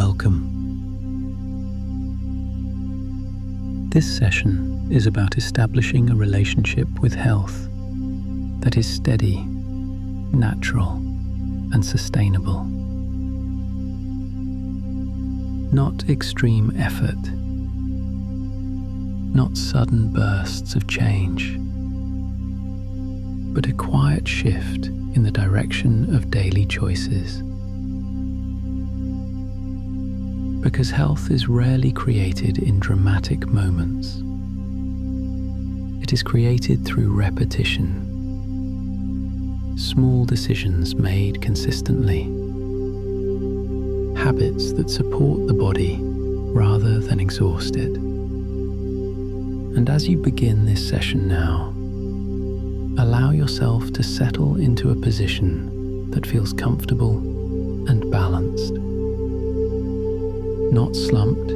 Welcome. This session is about establishing a relationship with health that is steady, natural, and sustainable. Not extreme effort, not sudden bursts of change, but a quiet shift in the direction of daily choices. Because health is rarely created in dramatic moments. It is created through repetition, small decisions made consistently, habits that support the body rather than exhaust it. And as you begin this session now, allow yourself to settle into a position that feels comfortable and balanced. Not slumped,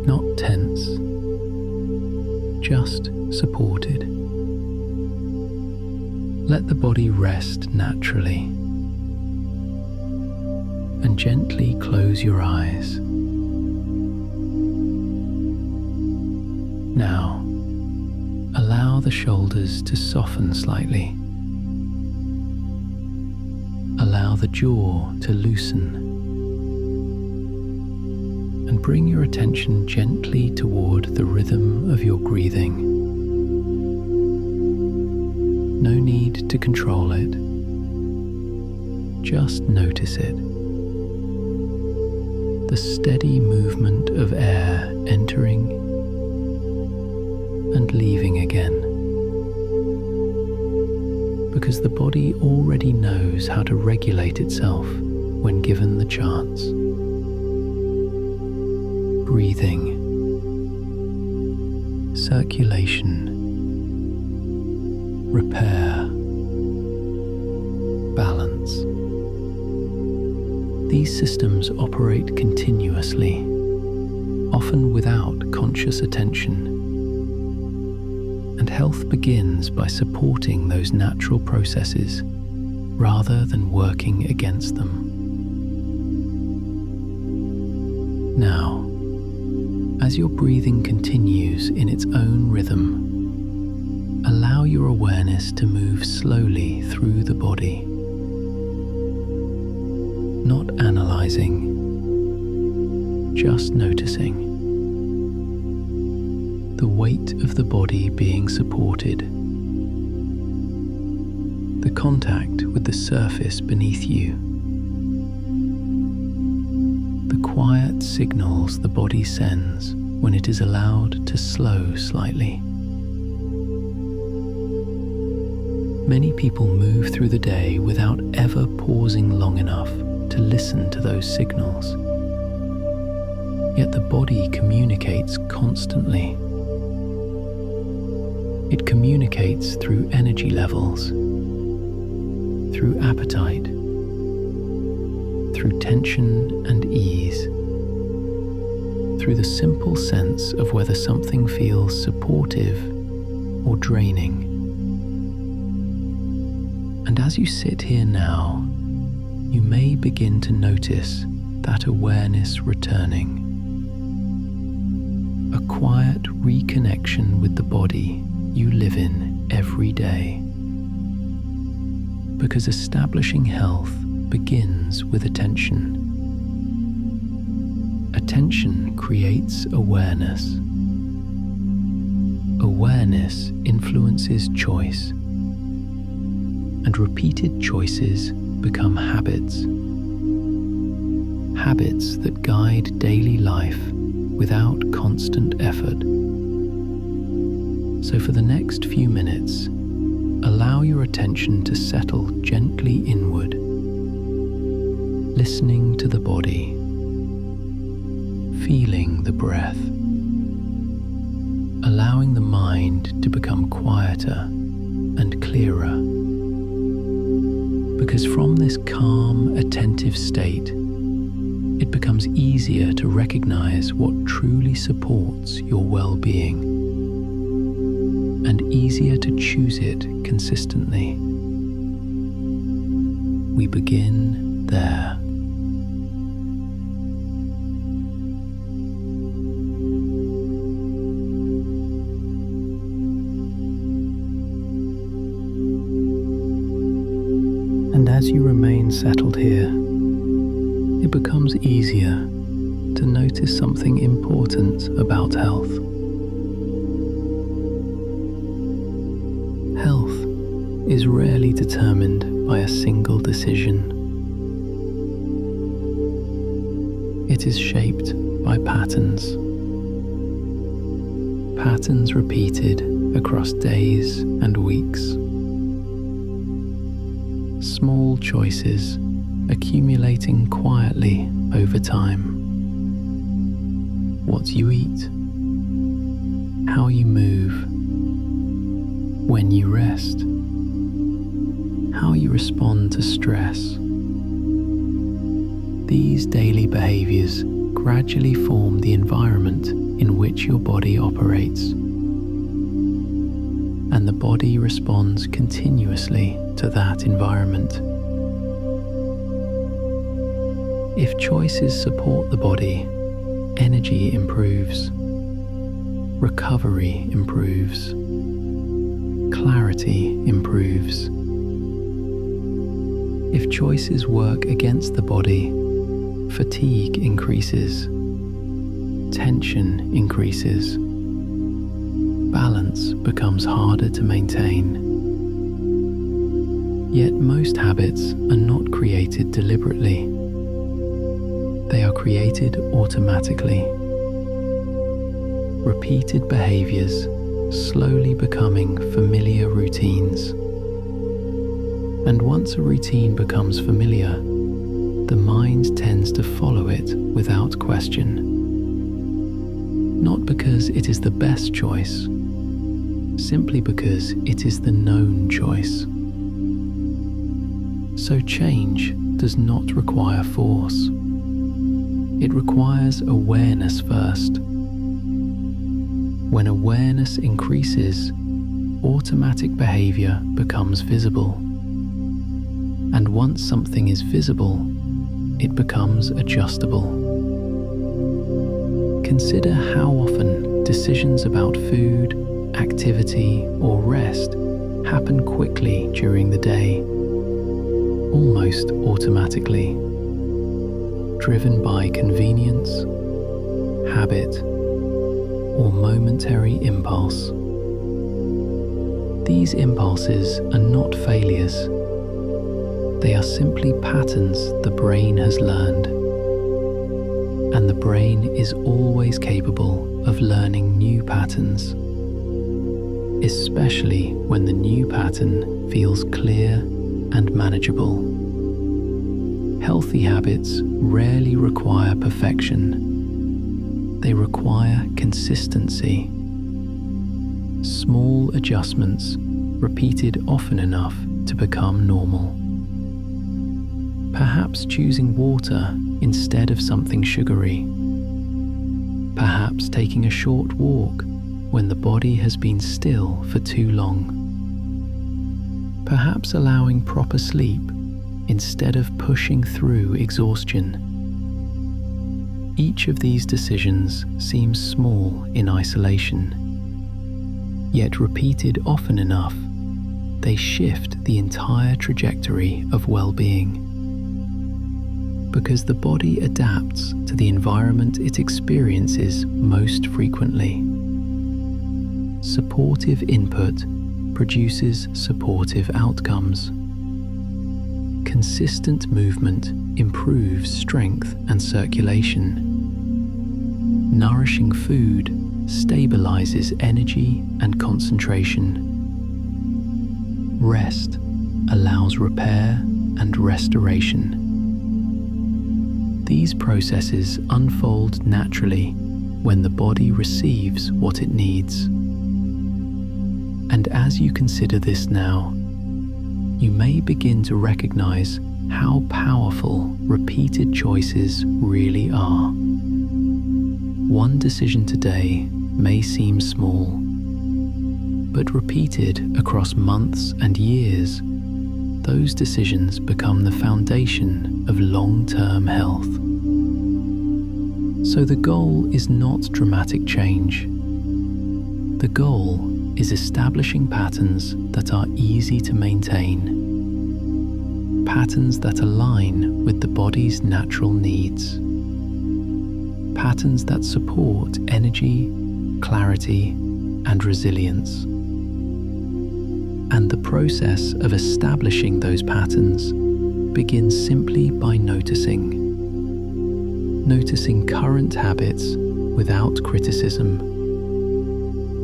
not tense, just supported. Let the body rest naturally and gently close your eyes. Now, allow the shoulders to soften slightly. Allow the jaw to loosen. And bring your attention gently toward the rhythm of your breathing. No need to control it. Just notice it. The steady movement of air entering and leaving again. Because the body already knows how to regulate itself when given the chance. Breathing, circulation, repair, balance. These systems operate continuously, often without conscious attention. And health begins by supporting those natural processes rather than working against them. Now, as your breathing continues in its own rhythm, allow your awareness to move slowly through the body. Not analyzing, just noticing. The weight of the body being supported. The contact with the surface beneath you. The quiet signals the body sends when it is allowed to slow slightly. Many people move through the day without ever pausing long enough to listen to those signals. Yet the body communicates constantly. It communicates through energy levels, through appetite, through tension and ease, through the simple sense of whether something feels supportive or draining. And as you sit here now, you may begin to notice that awareness returning. A quiet reconnection with the body you live in every day. Because establishing health begins with attention. Attention creates awareness. Awareness influences choice. And repeated choices become habits. Habits that guide daily life without constant effort. So for the next few minutes, allow your attention to settle gently inward, listening to the body, feeling the breath, allowing the mind to become quieter and clearer. Because from this calm, attentive state, it becomes easier to recognize what truly supports your well-being, and easier to choose it consistently. We begin there. As you remain settled here, it becomes easier to notice something important about health. Health is rarely determined by a single decision. It is shaped by patterns. Patterns repeated across days and weeks. Small choices accumulating quietly over time. What you eat, how you move, when you rest, how you respond to stress. These daily behaviours gradually form the environment in which your body operates, and the body responds continuously to that environment. If choices support the body, energy improves, recovery improves, clarity improves. If choices work against the body, fatigue increases, tension increases, balance becomes harder to maintain. Yet most habits are not created deliberately. They are created automatically. Repeated behaviours slowly becoming familiar routines. And once a routine becomes familiar, the mind tends to follow it without question. Not because it is the best choice, simply because it is the known choice. So change does not require force. It requires awareness first. When awareness increases, automatic behavior becomes visible. And once something is visible, it becomes adjustable. Consider how often decisions about food, activity, or rest happen quickly during the day, almost automatically, driven by convenience, habit, or momentary impulse. These impulses are not failures. They are simply patterns the brain has learned. And the brain is always capable of learning new patterns, especially when the new pattern feels clear and manageable. Healthy habits rarely require perfection. They require consistency. Small adjustments repeated often enough to become normal. Perhaps choosing water instead of something sugary. Perhaps taking a short walk when the body has been still for too long. Perhaps allowing proper sleep instead of pushing through exhaustion. Each of these decisions seems small in isolation, yet repeated often enough, they shift the entire trajectory of well-being. Because the body adapts to the environment it experiences most frequently. Supportive input produces supportive outcomes. Consistent movement improves strength and circulation. Nourishing food stabilizes energy and concentration. Rest allows repair and restoration. These processes unfold naturally when the body receives what it needs. And as you consider this now, you may begin to recognize how powerful repeated choices really are. One decision today may seem small, but repeated across months and years, those decisions become the foundation of long-term health. So the goal is not dramatic change. The goal is establishing patterns that are easy to maintain. patterns that align with the body's natural needs. Patterns that support energy, clarity, and resilience. And the process of establishing those patterns begins simply by noticing. Noticing current habits without criticism.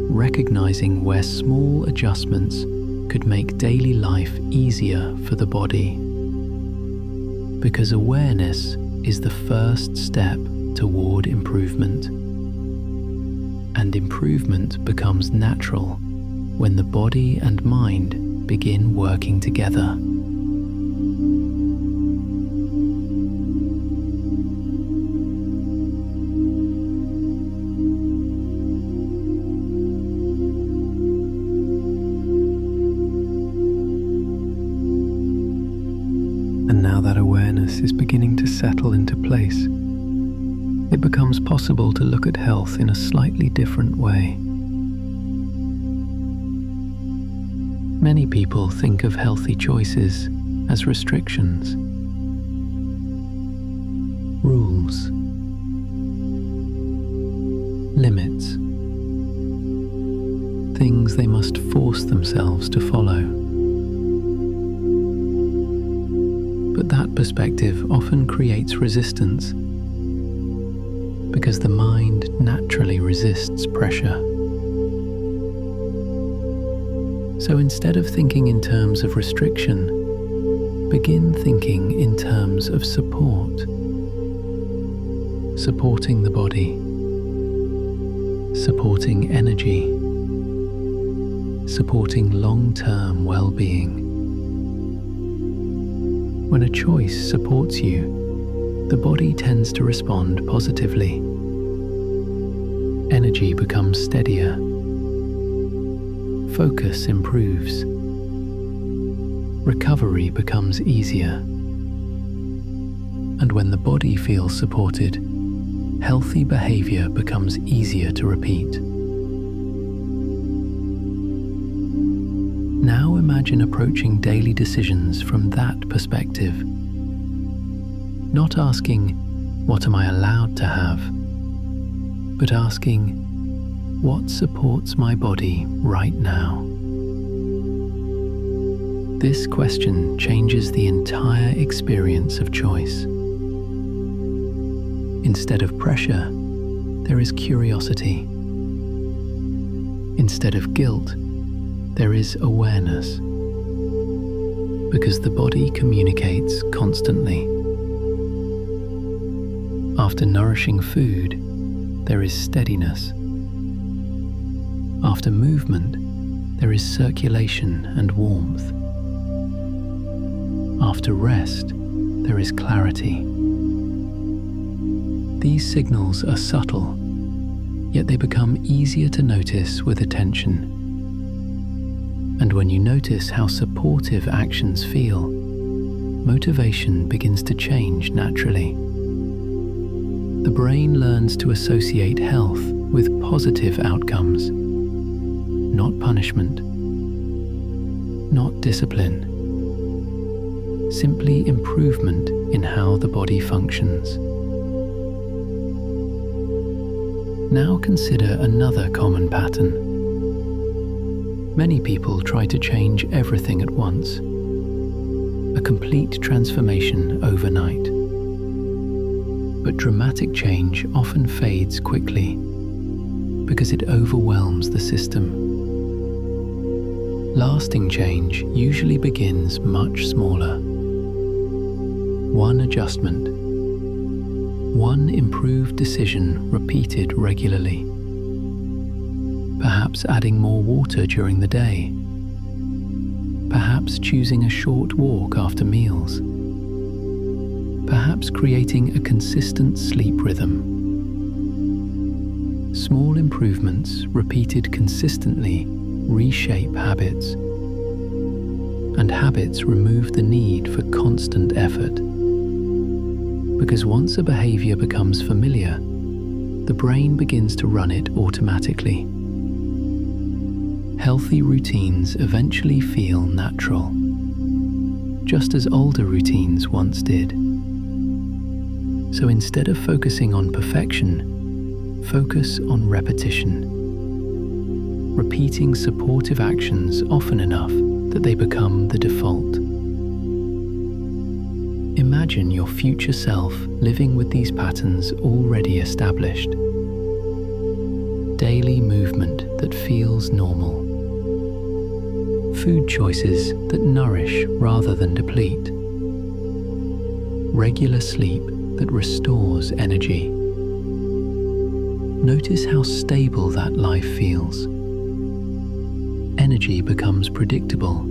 Recognizing where small adjustments could make daily life easier for the body. Because awareness is the first step toward improvement. And improvement becomes natural when the body and mind begin working together. And now that awareness is beginning to settle into place, it becomes possible to look at health in a slightly different way. Many people think of healthy choices as restrictions, rules, limits, things they must force themselves to follow. But that perspective often creates resistance, because the mind naturally resists pressure. So instead of thinking in terms of restriction, begin thinking in terms of support. Supporting the body, supporting energy, supporting long-term well-being. When a choice supports you, the body tends to respond positively. Energy becomes steadier. Focus improves. Recovery becomes easier. And when the body feels supported, healthy behaviour becomes easier to repeat. Now imagine approaching daily decisions from that perspective. Not asking, what am I allowed to have? But asking, what supports my body right now? This question changes the entire experience of choice. Instead of pressure, there is curiosity. Instead of guilt, there is awareness. Because the body communicates constantly. After nourishing food, there is steadiness. After movement, there is circulation and warmth. After rest, there is clarity. These signals are subtle, yet they become easier to notice with attention. And when you notice how supportive actions feel, motivation begins to change naturally. The brain learns to associate health with positive outcomes, not punishment, not discipline, simply improvement in how the body functions. Now consider another common pattern. Many people try to change everything at once, a complete transformation overnight. But dramatic change often fades quickly because it overwhelms the system. Lasting change usually begins much smaller. One adjustment, one improved decision repeated regularly. Perhaps adding more water during the day. Perhaps choosing a short walk after meals. Perhaps creating a consistent sleep rhythm. Small improvements repeated consistently reshape habits. And habits remove the need for constant effort. Because once a behaviour becomes familiar, the brain begins to run it automatically. Healthy routines eventually feel natural. just as older routines once did. So instead of focusing on perfection, focus on repetition, repeating supportive actions often enough that they become the default. Imagine your future self living with these patterns already established. Daily movement that feels normal. Food choices that nourish rather than deplete. Regular sleep that restores energy. Notice how stable that life feels. Energy becomes predictable.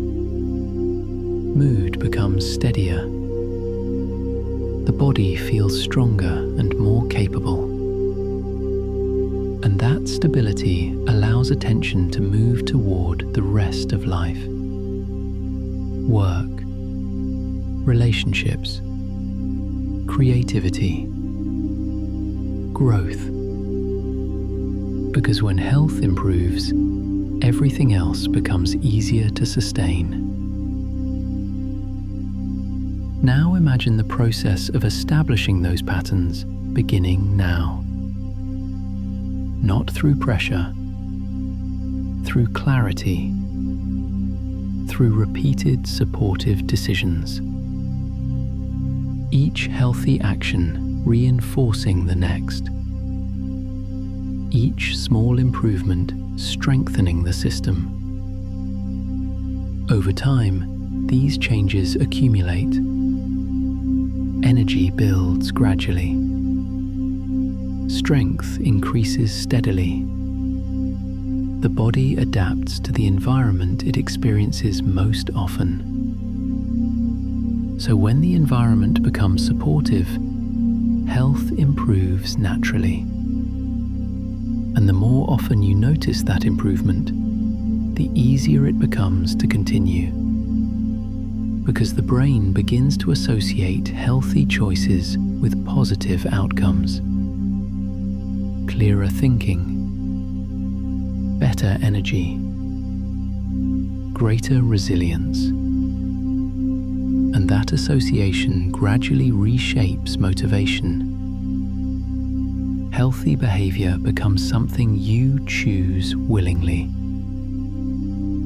Mood becomes steadier. The body feels stronger and more capable. And that stability allows attention to move toward the rest of life. Work, relationships, creativity, growth. Because when health improves, everything else becomes easier to sustain. Now imagine the process of establishing those patterns beginning now. Not through pressure, through clarity, through repeated supportive decisions. Each healthy action reinforcing the next. Each small improvement strengthening the system. Over time, these changes accumulate. Energy builds gradually. Strength increases steadily. The body adapts to the environment it experiences most often. So when the environment becomes supportive, health improves naturally. And the more often you notice that improvement, the easier it becomes to continue. Because the brain begins to associate healthy choices with positive outcomes. Clearer thinking, better energy, greater resilience. And that association gradually reshapes motivation. Healthy behaviour becomes something you choose willingly,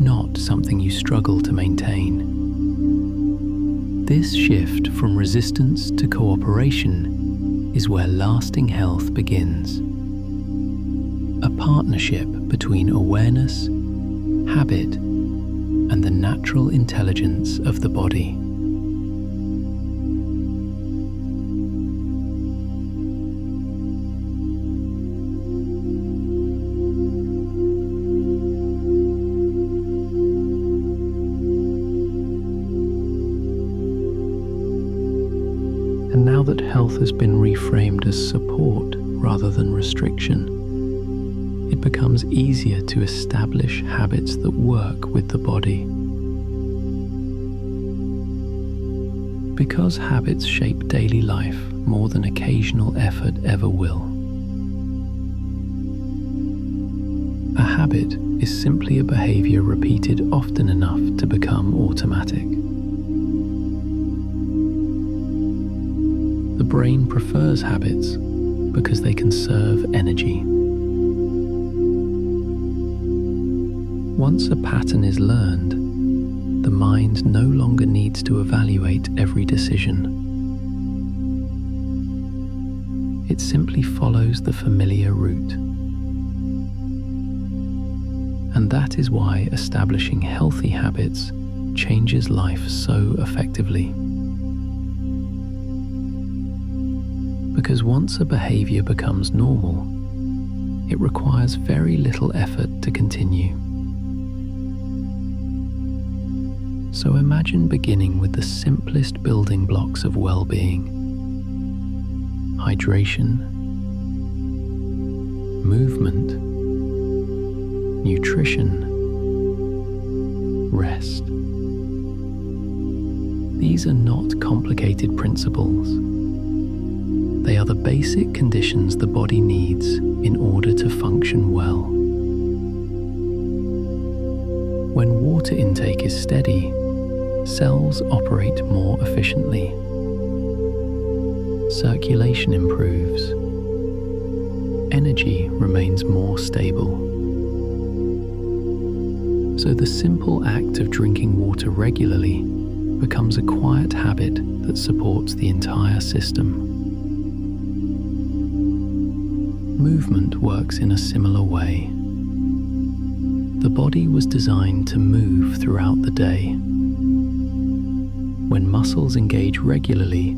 not something you struggle to maintain. This shift from resistance to cooperation is where lasting health begins. A partnership between awareness, habit, and the natural intelligence of the body. And now that health has been reframed as support rather than restriction, it becomes easier to establish habits that work with the body. Because habits shape daily life more than occasional effort ever will. A habit is simply a behaviour repeated often enough to become automatic. The brain prefers habits because they conserve energy. Once a pattern is learned, the mind no longer needs to evaluate every decision. It simply follows the familiar route. And that is why establishing healthy habits changes life so effectively. Because once a behaviour becomes normal, it requires very little effort to continue. So imagine beginning with the simplest building blocks of well-being: hydration, movement, nutrition, rest. These are not complicated principles. They are the basic conditions the body needs in order to function well. When water intake is steady, cells operate more efficiently. Circulation improves. Energy remains more stable. So the simple act of drinking water regularly becomes a quiet habit that supports the entire system. Movement works in a similar way. The body was designed to move throughout the day. When muscles engage regularly,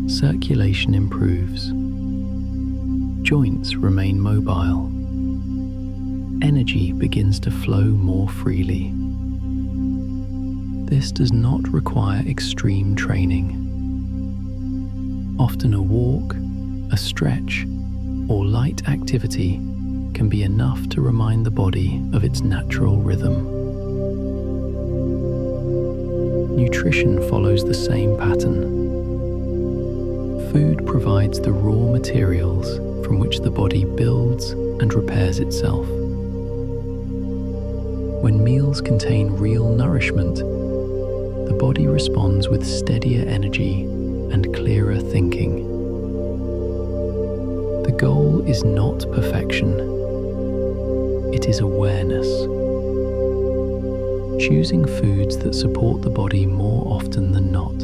circulation improves. Joints remain mobile. Energy begins to flow more freely. This does not require extreme training. Often a walk, a stretch, or light activity can be enough to remind the body of its natural rhythm. Nutrition follows the same pattern. Food provides the raw materials from which the body builds and repairs itself. When meals contain real nourishment, the body responds with steadier energy and clearer thinking. The goal is not perfection, it is awareness. Choosing foods that support the body more often than not.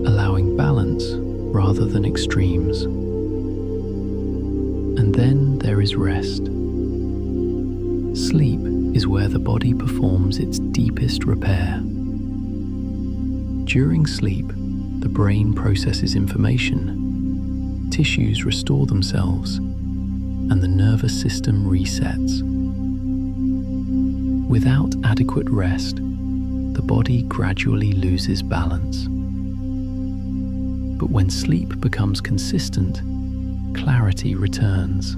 Allowing balance rather than extremes. And then there is rest. Sleep is where the body performs its deepest repair. During sleep, the brain processes information, tissues restore themselves, and the nervous system resets. Without adequate rest, the body gradually loses balance. But when sleep becomes consistent, clarity returns.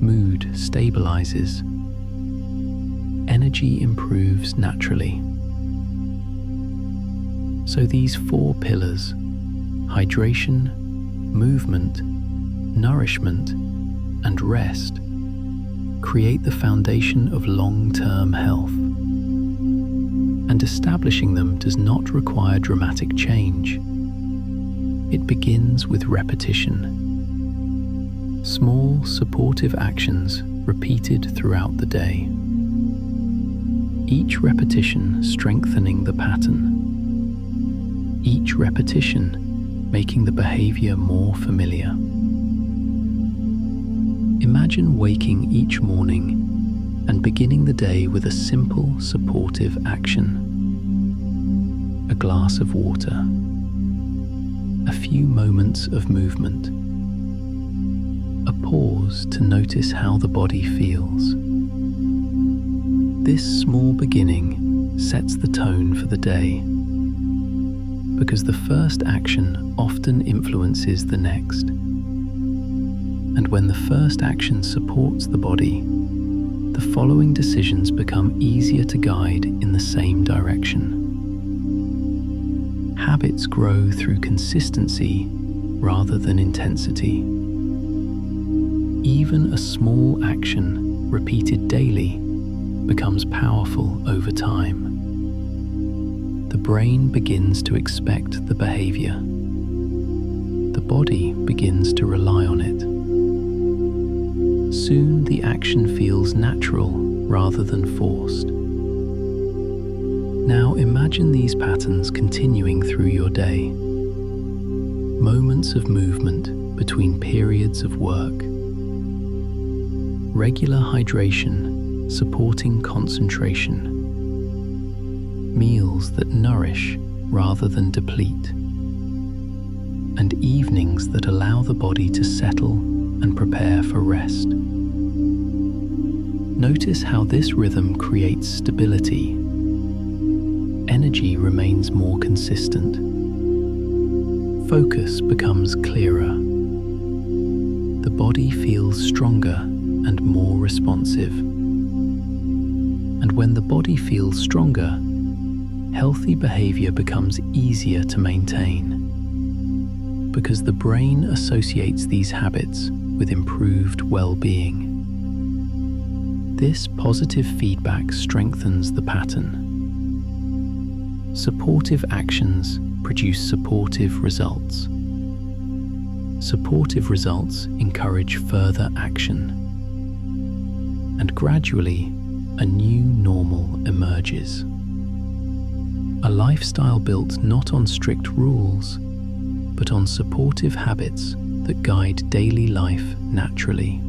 Mood stabilizes. Energy improves naturally. So these 4 pillars, hydration, movement, nourishment, and rest, create the foundation of long-term health. And establishing them does not require dramatic change. It begins with repetition. Small, supportive actions repeated throughout the day. Each repetition strengthening the pattern. Each repetition making the behaviour more familiar. Imagine waking each morning and beginning the day with a simple, supportive action. A glass of water. A few moments of movement. A pause to notice how the body feels. This small beginning sets the tone for the day, because the first action often influences the next. And when the first action supports the body, the following decisions become easier to guide in the same direction. Habits grow through consistency rather than intensity. Even a small action repeated daily becomes powerful over time. The brain begins to expect the behavior. The body begins to rely on it. Soon the action feels natural rather than forced. Now imagine these patterns continuing through your day. Moments of movement between periods of work. Regular hydration supporting concentration. Meals that nourish rather than deplete. And evenings that allow the body to settle and prepare for rest. Notice how this rhythm creates stability. Energy remains more consistent. Focus becomes clearer. The body feels stronger and more responsive. And when the body feels stronger, healthy behavior becomes easier to maintain, because the brain associates these habits with improved well-being. This positive feedback strengthens the pattern. Supportive actions produce supportive results. Supportive results encourage further action. And gradually, a new normal emerges. A lifestyle built not on strict rules, but on supportive habits that guide daily life naturally.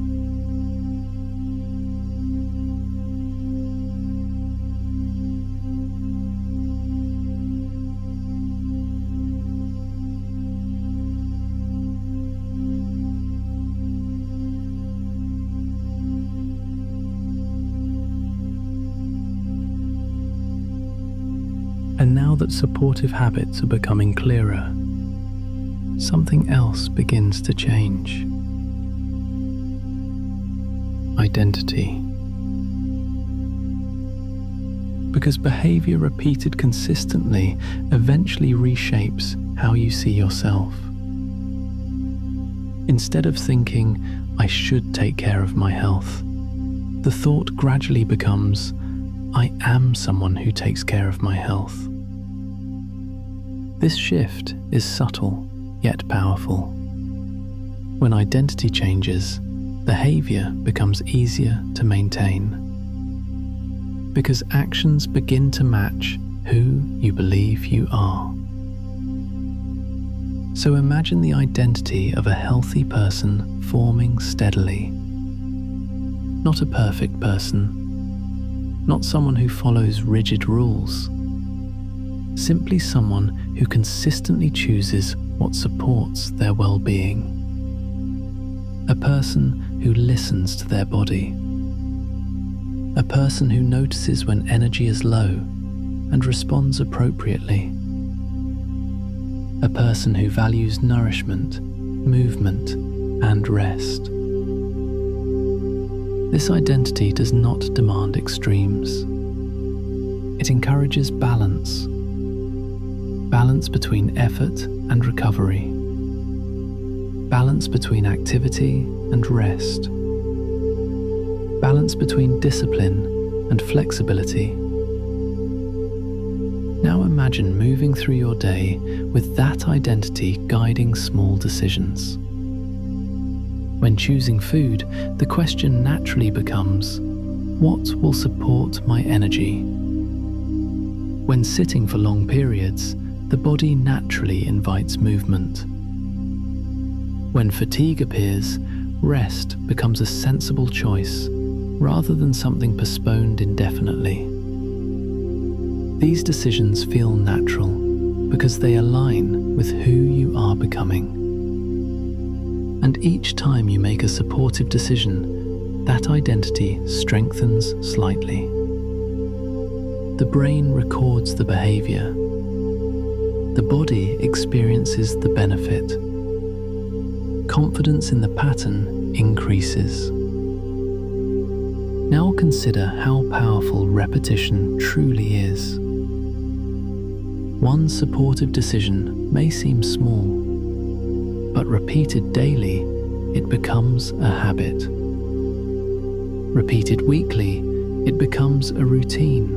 And now that supportive habits are becoming clearer, something else begins to change. Identity. Because behaviour repeated consistently eventually reshapes how you see yourself. Instead of thinking, "I should take care of my health," the thought gradually becomes, "I am someone who takes care of my health." This shift is subtle yet powerful. When identity changes, behaviour becomes easier to maintain. Because actions begin to match who you believe you are. So imagine the identity of a healthy person forming steadily. Not a perfect person, not someone who follows rigid rules. Simply someone who consistently chooses what supports their well-being. A person who listens to their body. A person who notices when energy is low and responds appropriately. A person who values nourishment, movement, and rest. This identity does not demand extremes. It encourages balance. Balance between effort and recovery. Balance between activity and rest. Balance between discipline and flexibility. Now imagine moving through your day with that identity guiding small decisions. When choosing food, the question naturally becomes, what will support my energy? When sitting for long periods, the body naturally invites movement. When fatigue appears, rest becomes a sensible choice rather than something postponed indefinitely. These decisions feel natural because they align with who you are becoming. And each time you make a supportive decision, that identity strengthens slightly. The brain records the behaviour. The body experiences the benefit. Confidence in the pattern increases. Now consider how powerful repetition truly is. One supportive decision may seem small, but repeated daily, it becomes a habit. Repeated weekly, it becomes a routine.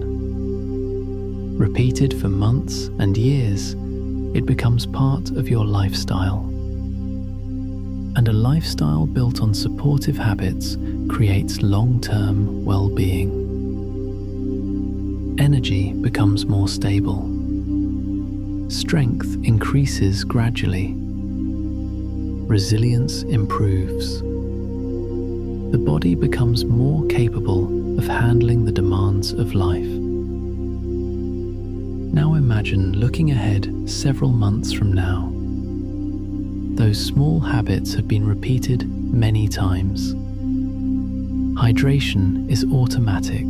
Repeated for months and years, it becomes part of your lifestyle. And a lifestyle built on supportive habits creates long-term well-being. Energy becomes more stable. Strength increases gradually. Resilience improves. The body becomes more capable of handling the demands of life. Now imagine looking ahead several months from now. Those small habits have been repeated many times. Hydration is automatic.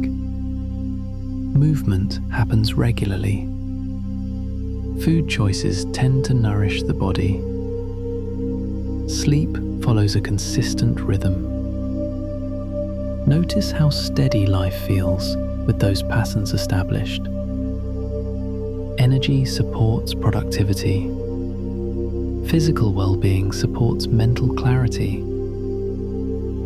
Movement happens regularly. Food choices tend to nourish the body. Sleep follows a consistent rhythm. Notice how steady life feels with those patterns established. Energy supports productivity. Physical well-being supports mental clarity.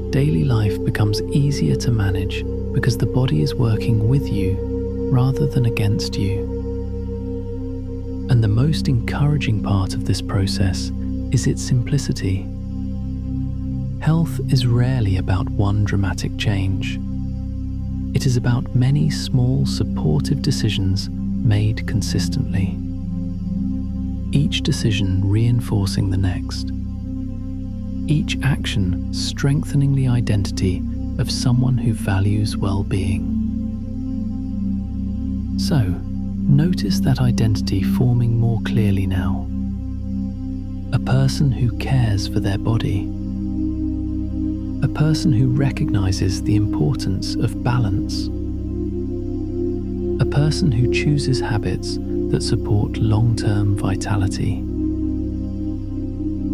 Daily life becomes easier to manage because the body is working with you rather than against you. And the most encouraging part of this process is its simplicity. Health is rarely about one dramatic change. It is about many small, supportive decisions made consistently, each decision reinforcing the next, each action strengthening the identity of someone who values well-being. So, notice that identity forming more clearly now. A person who cares for their body. A person who recognizes the importance of balance. A person who chooses habits that support long-term vitality.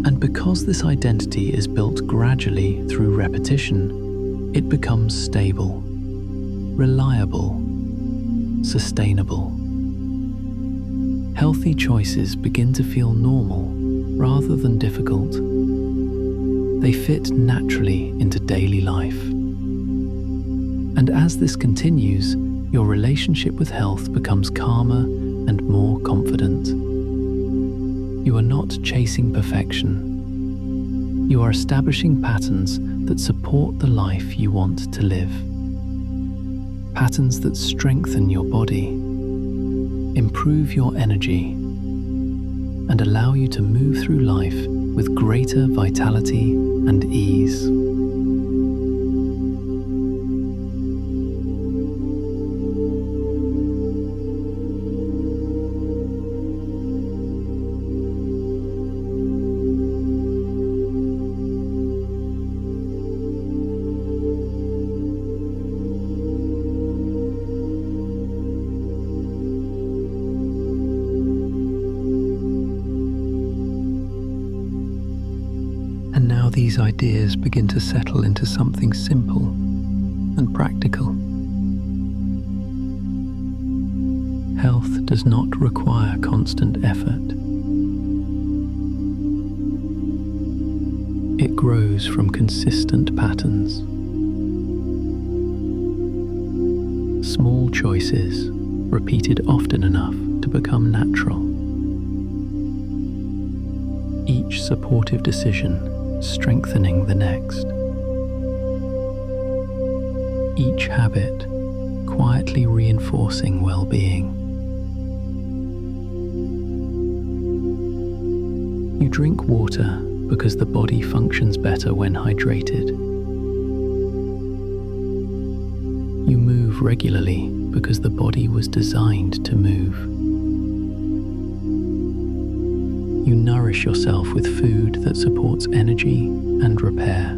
And because this identity is built gradually through repetition, it becomes stable, reliable, sustainable. Healthy choices begin to feel normal rather than difficult. They fit naturally into daily life. And as this continues, your relationship with health becomes calmer and more confident. You are not chasing perfection. You are establishing patterns that support the life you want to live. Patterns that strengthen your body, improve your energy, and allow you to move through life with greater vitality and ease. And now these ideas begin to settle into something simple and practical. Health does not require constant effort. It grows from consistent patterns. Small choices, repeated often enough to become natural. Each supportive decision strengthening the next. Each habit quietly reinforcing well-being. You drink water because the body functions better when hydrated. You move regularly because the body was designed to move. You nourish yourself with food that supports energy and repair.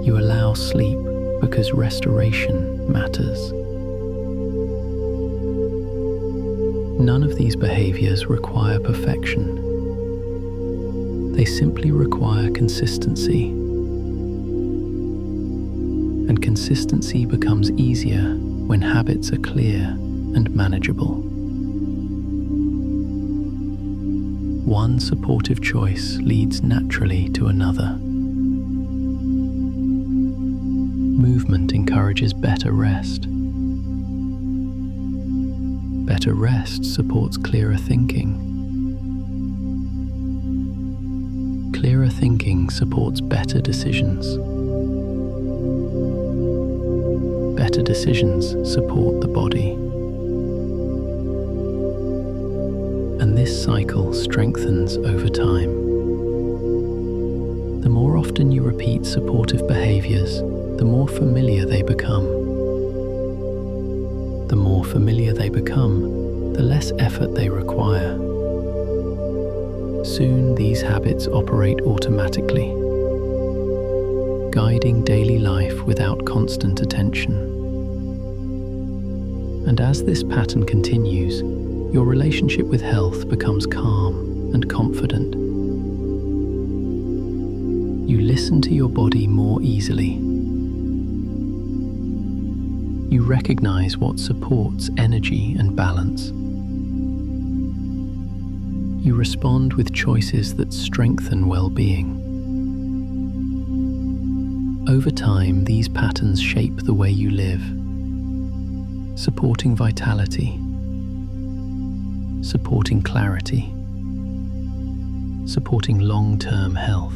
You allow sleep because restoration matters. None of these behaviors require perfection. They simply require consistency. And consistency becomes easier when habits are clear and manageable. One supportive choice leads naturally to another. Movement encourages better rest. Better rest supports clearer thinking. Clearer thinking supports better decisions. Better decisions support the body. And this cycle strengthens over time. The more often you repeat supportive behaviors, the more familiar they become. The more familiar they become, the less effort they require. Soon these habits operate automatically, guiding daily life without constant attention. And as this pattern continues, your relationship with health becomes calm and confident. You listen to your body more easily. You recognize what supports energy and balance. You respond with choices that strengthen well-being. Over time, these patterns shape the way you live, supporting vitality, supporting clarity, supporting long-term health.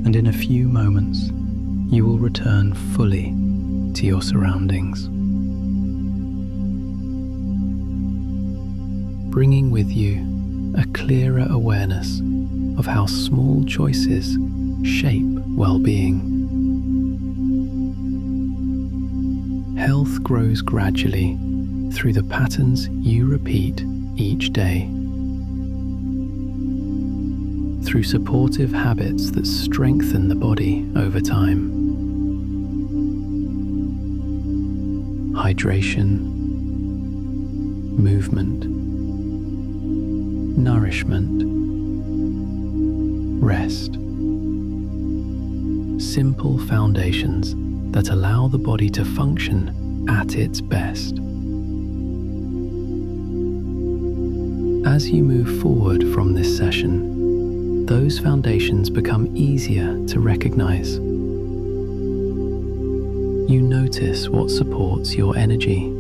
And in a few moments, you will return fully to your surroundings, bringing with you a clearer awareness of how small choices shape well-being. Health grows gradually through the patterns you repeat each day, through supportive habits that strengthen the body over time. Hydration, movement, nourishment, rest. Simple foundations that allow the body to function at its best. As you move forward from this session, those foundations become easier to recognize. You notice what supports your energy.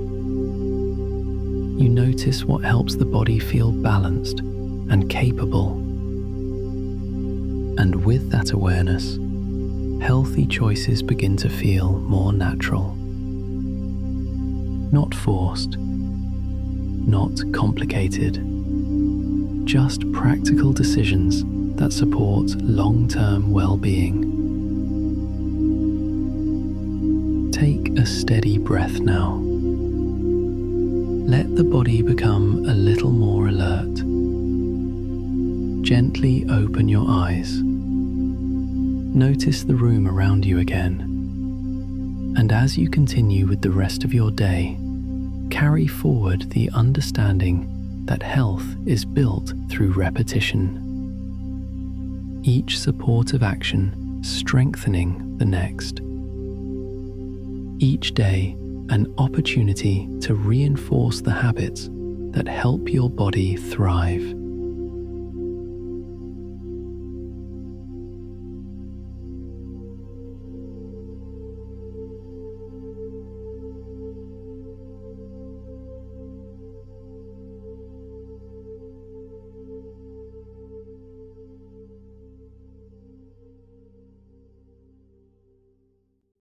You notice what helps the body feel balanced and capable. And with that awareness, healthy choices begin to feel more natural. Not forced, not complicated, just practical decisions that support long-term well-being. Take a steady breath now. Let the body become a little more alert. Gently open your eyes. Notice the room around you again. And as you continue with the rest of your day, carry forward the understanding that health is built through repetition. Each supportive action strengthening the next. Each day, an opportunity to reinforce the habits that help your body thrive.